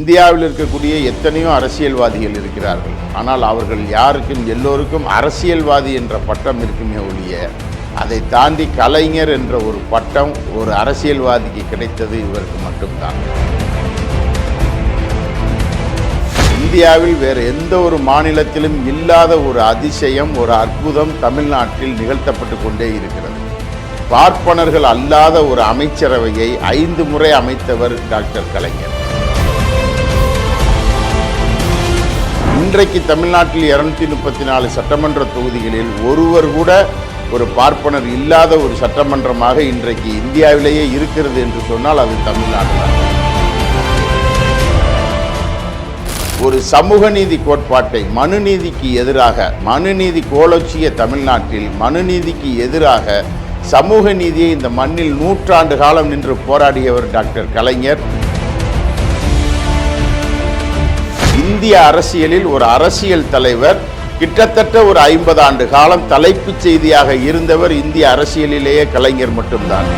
இந்தியாவில் இருக்கக்கூடிய எத்தனையோ அரசியல்வாதிகள் இருக்கிறார்கள். ஆனால் அவர்கள் யாருக்கும் எல்லோருக்கும் அரசியல்வாதி என்ற பட்டம் இருக்குமே ஒழிய அதை தாண்டி கலைஞர் என்ற ஒரு பட்டம் ஒரு அரசியல்வாதிக்கு கிடைத்தது இவருக்கு மட்டும்தான். இந்தியாவில் வேறு எந்த ஒரு மாநிலத்திலும் இல்லாத ஒரு அதிசயம், ஒரு அற்புதம் தமிழ்நாட்டில் நிகழ்த்தப்பட்டு கொண்டே இருக்கிறது. பார்ப்பனர்கள் அல்லாத ஒரு அமைச்சரவையை 5 முறை அமைத்தவர் டாக்டர் கலைஞர். இன்றைக்கு தமிழ்நாட்டில் 234 சட்டமன்ற தொகுதிகளில் ஒருவர் கூட ஒரு பார்ப்பனர் இல்லாத ஒரு சட்டமன்றமாக இன்றைக்கு இந்தியாவிலேயே இருக்கிறது என்று சொன்னால் அது தமிழ்நாடு தான். ஒரு சமூக நீதி கோட்பாட்டை மனுநீதிக்கு எதிராக, மனுநீதி கோலோச்சிய தமிழ்நாட்டில் மனுநீதிக்கு எதிராக சமூக நீதியை இந்த மண்ணில் 100 ஆண்டு காலம் நின்று போராடியவர் டாக்டர் கலைஞர். இந்திய அரசியலில் ஒரு அரசியல் தலைவர் கிட்டத்தட்ட ஒரு 50 ஆண்டு காலம் தலைப்புச் செய்தியாக இருந்தவர் இந்திய அரசியலிலேயே கலைஞர் மட்டும்தான்.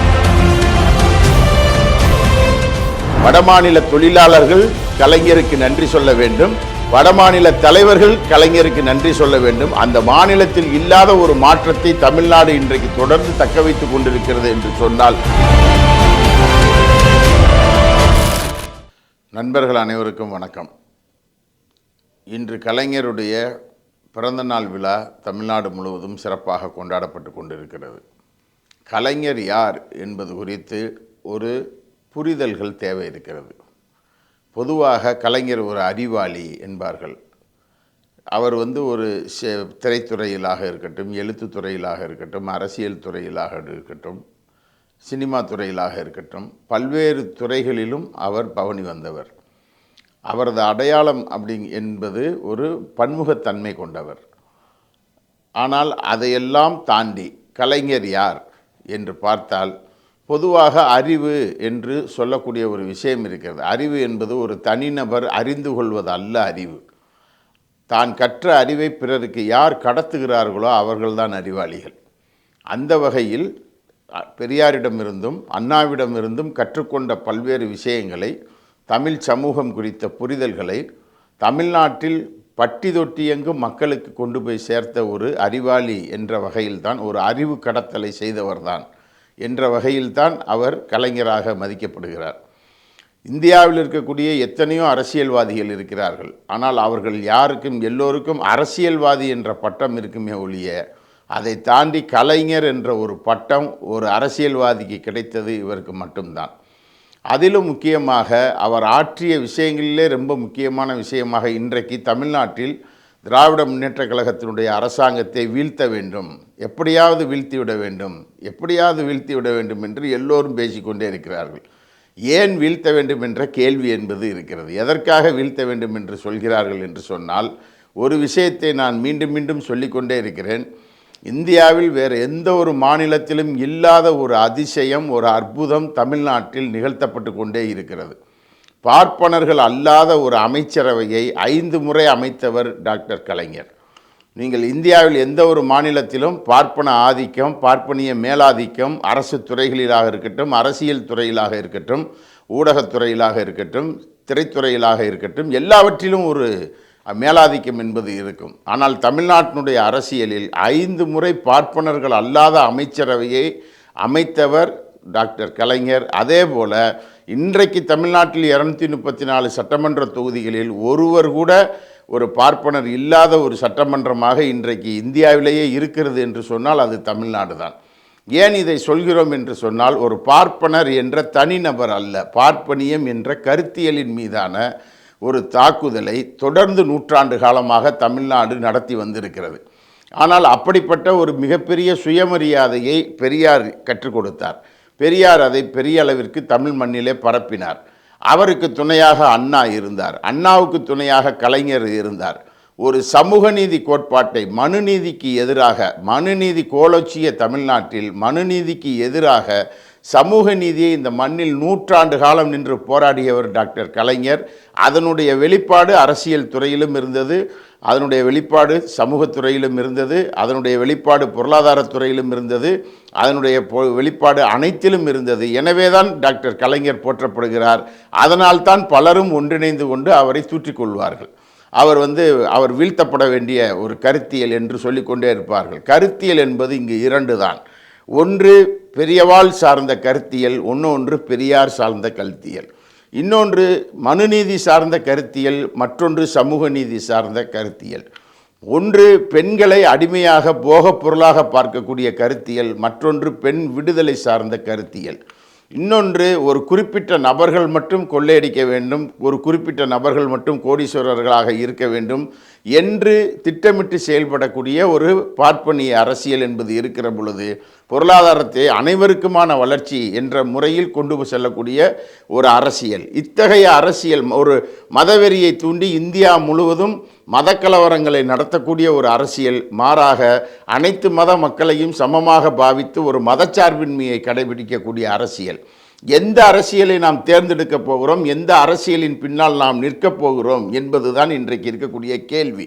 வடமாநில தொழிலாளர்கள் கலைஞருக்கு நன்றி சொல்ல வேண்டும், வடமாநில தலைவர்கள் கலைஞருக்கு நன்றி சொல்ல வேண்டும். அந்த மாநிலத்தில் இல்லாத ஒரு மாற்றத்தை தமிழ்நாடு இன்றைக்கு தொடர்ந்து தக்க வைத்துக் கொண்டிருக்கிறது என்று சொன்னால். நண்பர்கள் அனைவருக்கும் வணக்கம். இன்று கலைஞருடைய பிறந்தநாள் விழா தமிழ்நாடு முழுவதும் சிறப்பாக கொண்டாடப்பட்டு கொண்டிருக்கிறது. கலைஞர் யார் என்பது குறித்து ஒரு புரிதல்கள் தேவை இருக்கிறது. பொதுவாக கலைஞர் ஒரு அறிவாளி என்பார்கள். அவர் ஒரு திரைத்துறையிலாக இருக்கட்டும், எழுத்துத்துறையிலாக இருக்கட்டும், அரசியல் துறையிலாக இருக்கட்டும், சினிமா துறையிலாக இருக்கட்டும், பல்வேறு துறைகளிலும் அவர் பவனி வந்தவர். அவரது அடையாளம் என்பது ஒரு பன்முகத்தன்மை கொண்டவர். ஆனால் அதையெல்லாம் தாண்டி கலைஞர் யார் என்று பார்த்தால் பொதுவாக அறிவு என்று சொல்லக்கூடிய ஒரு விஷயம் இருக்கிறது. அறிவு என்பது ஒரு தனிநபர் அறிந்து கொள்வது அல்ல. அறிவு தான் கற்ற அறிவை பிறருக்கு யார் கடத்துகிறார்களோ அவர்கள்தான் அறிவாளிகள். அந்த வகையில் பெரியாரிடமிருந்தும் அண்ணாவிடமிருந்தும் கற்றுக்கொண்ட பல்வேறு விஷயங்களை, தமிழ் சமூகம் குறித்த புரிதல்களை தமிழ்நாட்டில் பட்டி தொட்டியெங்கும் மக்களுக்கு கொண்டு போய் சேர்த்த ஒரு அறிவாளி என்ற வகையில்தான், ஒரு அறிவு கடத்தலை செய்தவர்தான் என்ற வகையில்தான் அவர் கலைஞராக மதிக்கப்படுகிறார். இந்தியாவில் இருக்கக்கூடிய எத்தனையோ அரசியல்வாதிகள் இருக்கிறார்கள். ஆனால் அவர்கள் யாருக்கும் எல்லோருக்கும் அரசியல்வாதி என்ற பட்டம் இருக்குமே ஒழிய அதை தாண்டி கலைஞர் என்ற ஒரு பட்டம் ஒரு அரசியல்வாதிக்கு கிடைத்தது இவருக்கு மட்டும்தான். அதிலும் முக்கியமாக அவர் ஆற்றிய விஷயங்களிலே ரொம்ப முக்கியமான விஷயமாக இன்றைக்கு தமிழ்நாட்டில் திராவிட முன்னேற்றக் கழகத்தினுடைய அரசாங்கத்தை வீழ்த்த வேண்டும், எப்படியாவது வீழ்த்திவிட வேண்டும், எப்படியாவது வீழ்த்திவிட வேண்டும் என்று எல்லோரும் பேசிக்கொண்டே இருக்கிறார்கள். ஏன் வீழ்த்த வேண்டும் என்ற கேள்வி என்பது இருக்கிறது. எதற்காக வீழ்த்த வேண்டும் என்று சொல்கிறார்கள் என்று சொன்னால், ஒரு விஷயத்தை நான் மீண்டும் மீண்டும் சொல்லிக்கொண்டே இருக்கிறேன். இந்தியாவில் வேறு எந்த ஒரு மாநிலத்திலும் இல்லாத ஒரு அதிசயம், ஒரு அற்புதம் தமிழ்நாட்டில் நிகழ்த்தப்பட்டு கொண்டே இருக்கிறது. பார்ப்பனர்கள் அல்லாத ஒரு அமைச்சரவையை 5 முறை அமைத்தவர் டாக்டர் கலைஞர். நீங்கள் இந்தியாவில் எந்த ஒரு மாநிலத்திலும் பார்ப்பன ஆதிக்கம், பார்ப்பனிய மேலாதிக்கம் அரசு துறைகளிலாக இருக்கட்டும், அரசியல் துறையிலாக இருக்கட்டும், ஊடகத்துறையிலாக இருக்கட்டும், திரைத்துறையிலாக இருக்கட்டும், எல்லாவற்றிலும் ஒரு மேலாதிக்கம் என்பது இருக்கும். ஆனால் தமிழ்நாட்டினுடைய அரசியலில் 5 முறை பார்ப்பனர்கள் அல்லாத அமைச்சரவையை அமைத்தவர் டாக்டர் கலைஞர். அதே போல இன்றைக்கு தமிழ்நாட்டில் 234 சட்டமன்ற தொகுதிகளில் ஒருவர் கூட ஒரு பார்ப்பனர் இல்லாத ஒரு சட்டமன்றமாக இன்றைக்கு இந்தியாவிலேயே இருக்கிறது என்று சொன்னால் அது தமிழ்நாடு தான். ஏன் இதை சொல்கிறோம் என்று சொன்னால், ஒரு பார்ப்பனர் என்ற தனிநபர் அல்ல, பார்ப்பனியம் என்ற கருத்தியலின் மீதான ஒரு தாக்குதலை தொடர்ந்து 100 ஆண்டு காலமாக தமிழ்நாடு நடத்தி வந்திருக்கிறது. ஆனால் அப்படிப்பட்ட ஒரு மிகப்பெரிய சுயமரியாதையை பெரியார் கற்றுக் கொடுத்தார். பெரியார் அதை பெரிய அளவிற்கு தமிழ் மண்ணிலே பரப்பினார். அவருக்கு துணையாக அண்ணா இருந்தார், அண்ணாவுக்கு துணையாக கலைஞர் இருந்தார். ஒரு சமூக நீதி கோட்பாட்டை மனுநீதிக்கு எதிராக, மனுநீதி கோலோச்சிய தமிழ்நாட்டில் மனுநீதிக்கு எதிராக சமூக நீதியை இந்த மண்ணில் 100 ஆண்டு காலம் நின்று போராடியவர் டாக்டர் கலைஞர். அதனுடைய வெளிப்பாடு அரசியல் துறையிலும் இருந்தது, அதனுடைய வெளிப்பாடு சமூகத்துறையிலும் இருந்தது, அதனுடைய வெளிப்பாடு பொருளாதாரத்துறையிலும் இருந்தது, அதனுடைய வெளிப்பாடு அனைத்திலும் இருந்தது. எனவே தான் டாக்டர் கலைஞர் போற்றப்படுகிறார். அதனால் தான் பலரும் ஒன்றிணைந்து கொண்டு அவரை தூற்றிக்கொள்வார்கள். அவர் வீழ்த்தப்பட வேண்டிய ஒரு கருத்தியல் என்று சொல்லிக்கொண்டே இருப்பார்கள். கருத்தியல் என்பது இங்கு 2 தான். ஒன்று பெரியவாள் சார்ந்த கருத்தியல், ஒன்று பெரியார் சார்ந்த கருத்தியல். இன்னொன்று மனுநீதி சார்ந்த கருத்தியல், மற்றொன்று சமூக நீதி சார்ந்த கருத்தியல். ஒன்று பெண்களை அடிமையாக போகப் பொருளாக பார்க்கக்கூடிய கருத்தியல், மற்றொன்று பெண் விடுதலை சார்ந்த கருத்தியல். இன்னொன்று ஒரு குறிப்பிட்ட நபர்கள் மட்டும் கொள்ளையடிக்க வேண்டும், ஒரு குறிப்பிட்ட நபர்கள் மட்டும் கோடீஸ்வரர்களாக இருக்க வேண்டும் என்று திட்டமிட்டு செயல்படக்கூடிய ஒரு பார்ப்பனிய அரசியல் என்பது இருக்கிற பொழுது பொருளாதாரத்தை அனைவருக்குமான வளர்ச்சி என்ற முறையில் கொண்டு செல்லக்கூடிய ஒரு அரசியல், இத்தகைய அரசியல் ஒரு மதவெறியை தூண்டி இந்தியா முழுவதும் மதக்கலவரங்களை நடத்தக்கூடிய ஒரு அரசியல், மாறாக அனைத்து மத மக்களையும் சமமாக பாவித்து ஒரு மதச்சார்பின்மையை கடைபிடிக்கக்கூடிய அரசியல். எந்த அரசியலை நாம் தேர்ந்தெடுக்கப் போகிறோம், எந்த அரசியலின் பின்னால் நாம் நிற்கப் போகிறோம் என்பதுதான் இன்றைக்கு இருக்கக்கூடிய கேள்வி.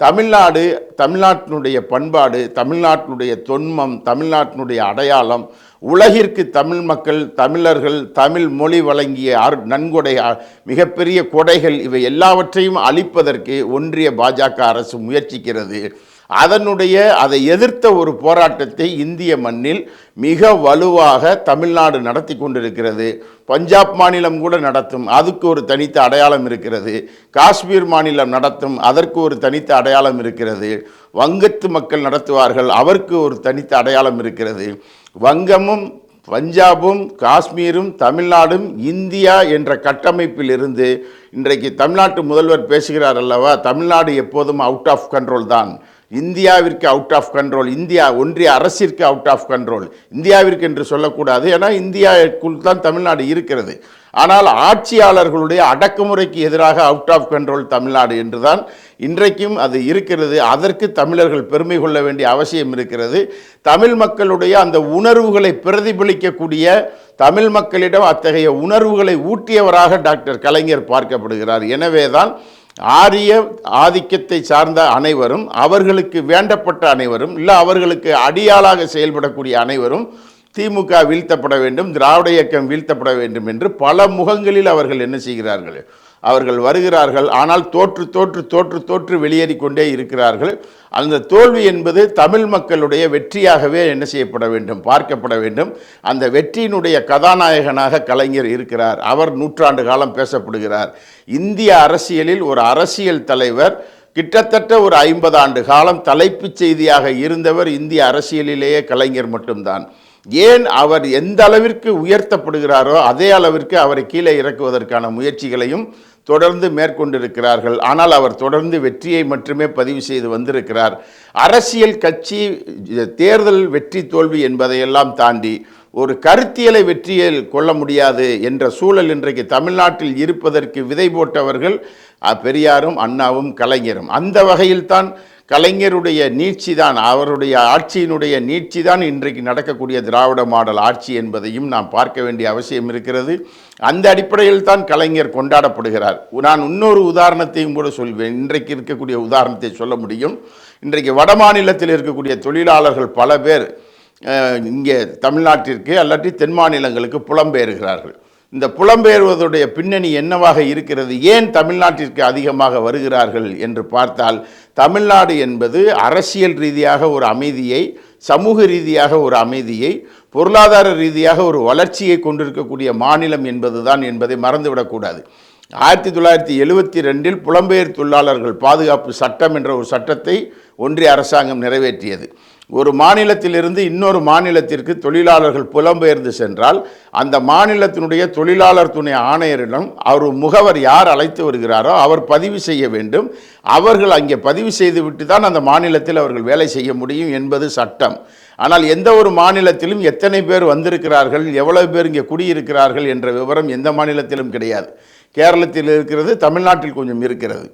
தமிழ்நாட்டினுடைய பண்பாடு, தமிழ்நாட்டினுடைய தொன்மம், தமிழ்நாட்டினுடைய அடையாளம், உலகிற்கு தமிழ் மக்கள், தமிழர்கள், தமிழ் மொழி வழங்கிய நன்கொடை, மிகப்பெரிய கொடைகள், இவை எல்லாவற்றையும் அளிப்பதற்கு ஒன்றிய பாஜக அரசு முயற்சிக்கிறது. அதை எதிர்த்த ஒரு போராட்டத்தை இந்திய மண்ணில் மிக வலுவாக தமிழ்நாடு நடத்தி கொண்டிருக்கிறது. பஞ்சாப் மாநிலம் கூட நடத்தும், அதுக்கு ஒரு தனித்த அடையாளம் இருக்கிறது. காஷ்மீர் மாநிலம் நடத்தும், அதற்கு ஒரு தனித்த அடையாளம் இருக்கிறது. வங்கத்து மக்கள் நடத்துவார்கள், அவருக்கு ஒரு தனித்த அடையாளம் இருக்கிறது. வங்கமும் பஞ்சாபும் காஷ்மீரும் தமிழ்நாடும் இந்தியா என்ற கட்டமைப்பில் இருந்து இன்றைக்கு தமிழ்நாட்டு முதல்வர் பேசுகிறார் அல்லவா, தமிழ்நாடு எப்போதும் அவுட் ஆஃப் கண்ட்ரோல் தான், இந்தியாவிற்கு அவுட் ஆஃப் கண்ட்ரோல், ஒன்றிய அரசிற்கு அவுட் ஆஃப் கண்ட்ரோல், இந்தியாவிற்கு என்று சொல்லக்கூடாது, ஏன்னா இந்தியாவுக்குள் தான் தமிழ்நாடு இருக்கிறது. ஆனால் ஆட்சியாளர்களுடைய அடக்குமுறைக்கு எதிராக அவுட் ஆஃப் கண்ட்ரோல் தமிழ்நாடு என்றுதான் இன்றைக்கும் அது இருக்கிறது. அதற்கு தமிழர்கள் பெருமை கொள்ள வேண்டிய அவசியம் இருக்கிறது. தமிழ் மக்களுடைய அந்த உணர்வுகளை பிரதிபலிக்கக்கூடிய, தமிழ் மக்களிடம் அத்தகைய உணர்வுகளை ஊட்டியவராக டாக்டர் கலைஞர் பார்க்கப்படுகிறார். எனவே தான் ஆரிய ஆதிக்கத்தை சார்ந்த அனைவரும், அவர்களுக்கு வேண்டப்பட்ட அனைவரும், இல்லை அவர்களுக்கு அடியாளாக செயல்படக்கூடிய அனைவரும் திமுக வீழ்த்தப்பட வேண்டும், திராவிட இயக்கம் வீழ்த்தப்பட வேண்டும் என்று பல முகங்களில் அவர்கள் என்ன செய்கிறார்கள், அவர்கள் வருகிறார்கள். ஆனால் தோற்று தோற்று தோற்று தோற்று வெளியேறி கொண்டே இருக்கிறார்கள். அந்த தோல்வி என்பது தமிழ் மக்களுடைய வெற்றியாகவே என்ன செய்யப்பட வேண்டும், பார்க்கப்பட வேண்டும். அந்த வெற்றியினுடைய கதாநாயகனாக கலைஞர் இருக்கிறார். அவர் 100 ஆண்டு காலம் பேசப்படுகிறார். இந்திய அரசியலில் ஒரு அரசியல் தலைவர் கிட்டத்தட்ட ஒரு 50 ஆண்டு காலம் தலைப்புச் செய்தியாக இருந்தவர் இந்திய அரசியலிலேயே கலைஞர் மட்டும்தான். ஏன் அவர் எந்த அளவிற்கு உயர்த்தப்படுகிறாரோ அதே அளவிற்கு அவரை கீழே இறக்குவதற்கான முயற்சிகளையும் தொடர்ந்து மேற்கொண்டிருக்கிறார்கள். ஆனால் அவர் தொடர்ந்து வெற்றியை மட்டுமே பதிவு செய்து வந்திருக்கிறார். அரசியல் கட்சி தேர்தல் வெற்றி தோல்வி என்பதையெல்லாம் தாண்டி ஒரு கருத்தியலை வெற்றியில் கொள்ள முடியாது என்ற சூழல் இன்றைக்கு தமிழ்நாட்டில் இருப்பதற்கு விதை போட்டவர்கள் பெரியாரும் அண்ணாவும் கலைஞரும். அந்த வகையில்தான் கலைஞருடைய நீட்சி தான், அவருடைய ஆட்சியினுடைய நீட்சி தான் இன்றைக்கு நடக்கக்கூடிய திராவிட மாடல் ஆட்சி என்பதையும் நாம் பார்க்க வேண்டிய அவசியம் இருக்கிறது. அந்த அடிப்படையில் தான் கலைஞர் கொண்டாடப்படுகிறார். நான் இன்னொரு உதாரணத்தையும் கூட சொல்வேன், இன்றைக்கு இருக்கக்கூடிய உதாரணத்தை சொல்ல முடியும். இன்றைக்கு வட மாநிலத்தில் இருக்கக்கூடிய தொழிலாளர்கள் பல பேர் இங்கே தமிழ்நாட்டிற்கு அல்லாட்டி தென் மாநிலங்களுக்கு புலம்பெயர்கிறார்கள். இந்த புலம்பெயர்வதுடைய பின்னணி என்னவாக இருக்கிறது, ஏன் தமிழ்நாட்டிற்கு அதிகமாக வருகிறார்கள் என்று பார்த்தால், தமிழ்நாடு என்பது அரசியல் ரீதியாக ஒரு அமைதியை, சமூக ரீதியாக ஒரு அமைதியை, பொருளாதார ரீதியாக ஒரு வளர்ச்சியை கொண்டிருக்கக்கூடிய மாநிலம் என்பதுதான் என்பதை மறந்துவிடக்கூடாது. 1972 புலம்பெயர் தொழிலாளர்கள் பாதுகாப்பு சட்டம் என்ற ஒரு சட்டத்தை ஒன்றிய அரசாங்கம் நிறைவேற்றியது. ஒரு மாநிலத்திலிருந்து இன்னொரு மாநிலத்திற்கு தொழிலாளர்கள் புலம்பெயர்ந்து சென்றால் அந்த மாநிலத்தினுடைய தொழிலாளர் துணை ஆணையரிடம் அவர் முகவர் யார் அழைத்து வருகிறாரோ அவர் பதிவு செய்ய வேண்டும். அவர்கள் அங்கே பதிவு செய்துவிட்டு தான் அந்த மாநிலத்தில் அவர்கள் வேலை செய்ய முடியும் என்பது சட்டம். ஆனால் எந்த ஒரு மாநிலத்திலும் எத்தனை பேர் வந்திருக்கிறார்கள், எவ்வளவு பேர் இங்கே குடியிருக்கிறார்கள் என்ற விவரம் எந்த மாநிலத்திலும் கிடையாது. கேரளத்தில் இருக்கிறது, தமிழ்நாட்டில் கொஞ்சம் இருக்கிறது.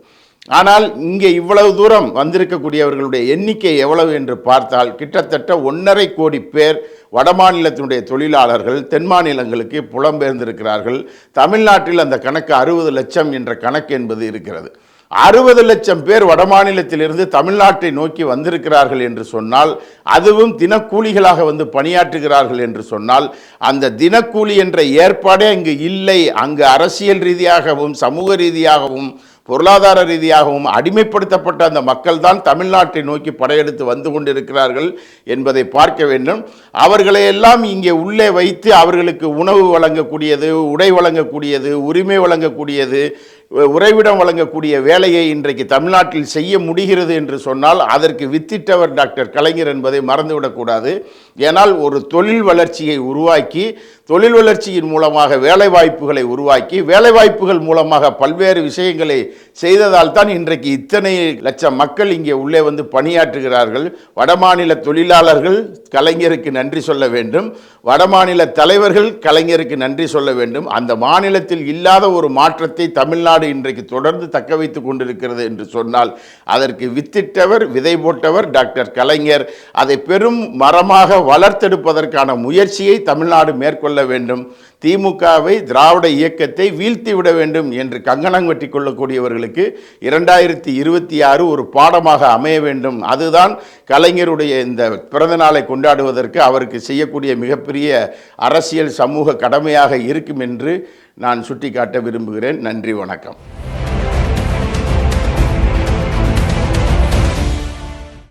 ஆனால் இங்கே இவ்வளவு தூரம் வந்திருக்கக்கூடியவர்களுடைய எண்ணிக்கை எவ்வளவு என்று பார்த்தால் கிட்டத்தட்ட 1.5 கோடி பேர் வடமாநிலத்தினுடைய தொழிலாளர்கள் தென் மாநிலங்களுக்கு புலம்பெயர்ந்திருக்கிறார்கள். தமிழ்நாட்டில் அந்த கணக்கு 60 லட்சம் என்ற கணக்கு என்பது இருக்கிறது. 60 லட்சம் பேர் வடமாநிலத்திலிருந்து தமிழ்நாட்டை நோக்கி வந்திருக்கிறார்கள் என்று சொன்னால், அதுவும் தினக்கூலிகளாக வந்து பணியாற்றுகிறார்கள் என்று சொன்னால், அந்த தினக்கூலி என்ற ஏற்பாடே அங்கு இல்லை. அங்கு அரசியல் ரீதியாகவும் சமூக ரீதியாகவும் பொருளாதார ரீதியாகவும் அடிமைப்படுத்தப்பட்ட அந்த மக்கள் தான் தமிழ்நாட்டை நோக்கி படையெடுத்து வந்து கொண்டிருக்கிறார்கள் என்பதை பார்க்க வேண்டும். அவர்களை எல்லாம் இங்கே உள்ளே வைத்து அவர்களுக்கு உணவு வழங்கக்கூடியது, உடை வழங்கக்கூடியது, உரிமை வழங்கக்கூடியது, உறைவிடம் வழங்கக்கூடிய வேலையை இன்றைக்கு தமிழ்நாட்டில் செய்ய முடிகிறது என்று சொன்னால் அதற்கு வித்திட்டவர் டாக்டர் கலைஞர் என்பதை மறந்துவிடக்கூடாது. ஏனால் ஒரு தொழில் வளர்ச்சியை உருவாக்கி, தொழில் வளர்ச்சியின் மூலமாக வேலைவாய்ப்புகளை உருவாக்கி, வேலைவாய்ப்புகள் மூலமாக பல்வேறு விஷயங்களை செய்ததால் தான் இன்றைக்கு இத்தனை லட்சம் மக்கள் இங்கே உள்ளே வந்து பணியாற்றுகிறார்கள். வடமாநில தொழிலாளர்கள் கலைஞருக்கு நன்றி சொல்ல வேண்டும், வடமாநில தலைவர்கள் கலைஞருக்கு நன்றி சொல்ல வேண்டும். அந்த மாநிலத்தில் இல்லாத ஒரு மாற்றத்தை தமிழ்நாடு இன்றைக்கு தொடர்ந்து தக்க வைத்துக் கொண்டிருக்கிறது என்று சொன்னால் அதற்கு வித்திட்டவர், விதை போட்டவர் டாக்டர் கலைஞர். அதை பெரும் மரமாக வளர்த்தெடுப்பதற்கான முயற்சியை தமிழ்நாடு மேற்கொள்ள வேண்டும். திமுகவை, திராவிட இயக்கத்தை வீழ்த்தி விட வேண்டும் என்று கங்கணம் வெட்டி கொள்ளக்கூடியவர்களுக்கு 2026 ஒரு பாடமாக அமைய வேண்டும். அதுதான் கலைஞருடைய இந்த பிறந்த நாளை கொண்டாடுவதற்கு அவருக்கு செய்யக்கூடிய மிகப்பெரிய அரசியல் சமூக கடமையாக இருக்கும் என்று நான் சுட்டிக்காட்ட விரும்புகிறேன். நன்றி, வணக்கம்.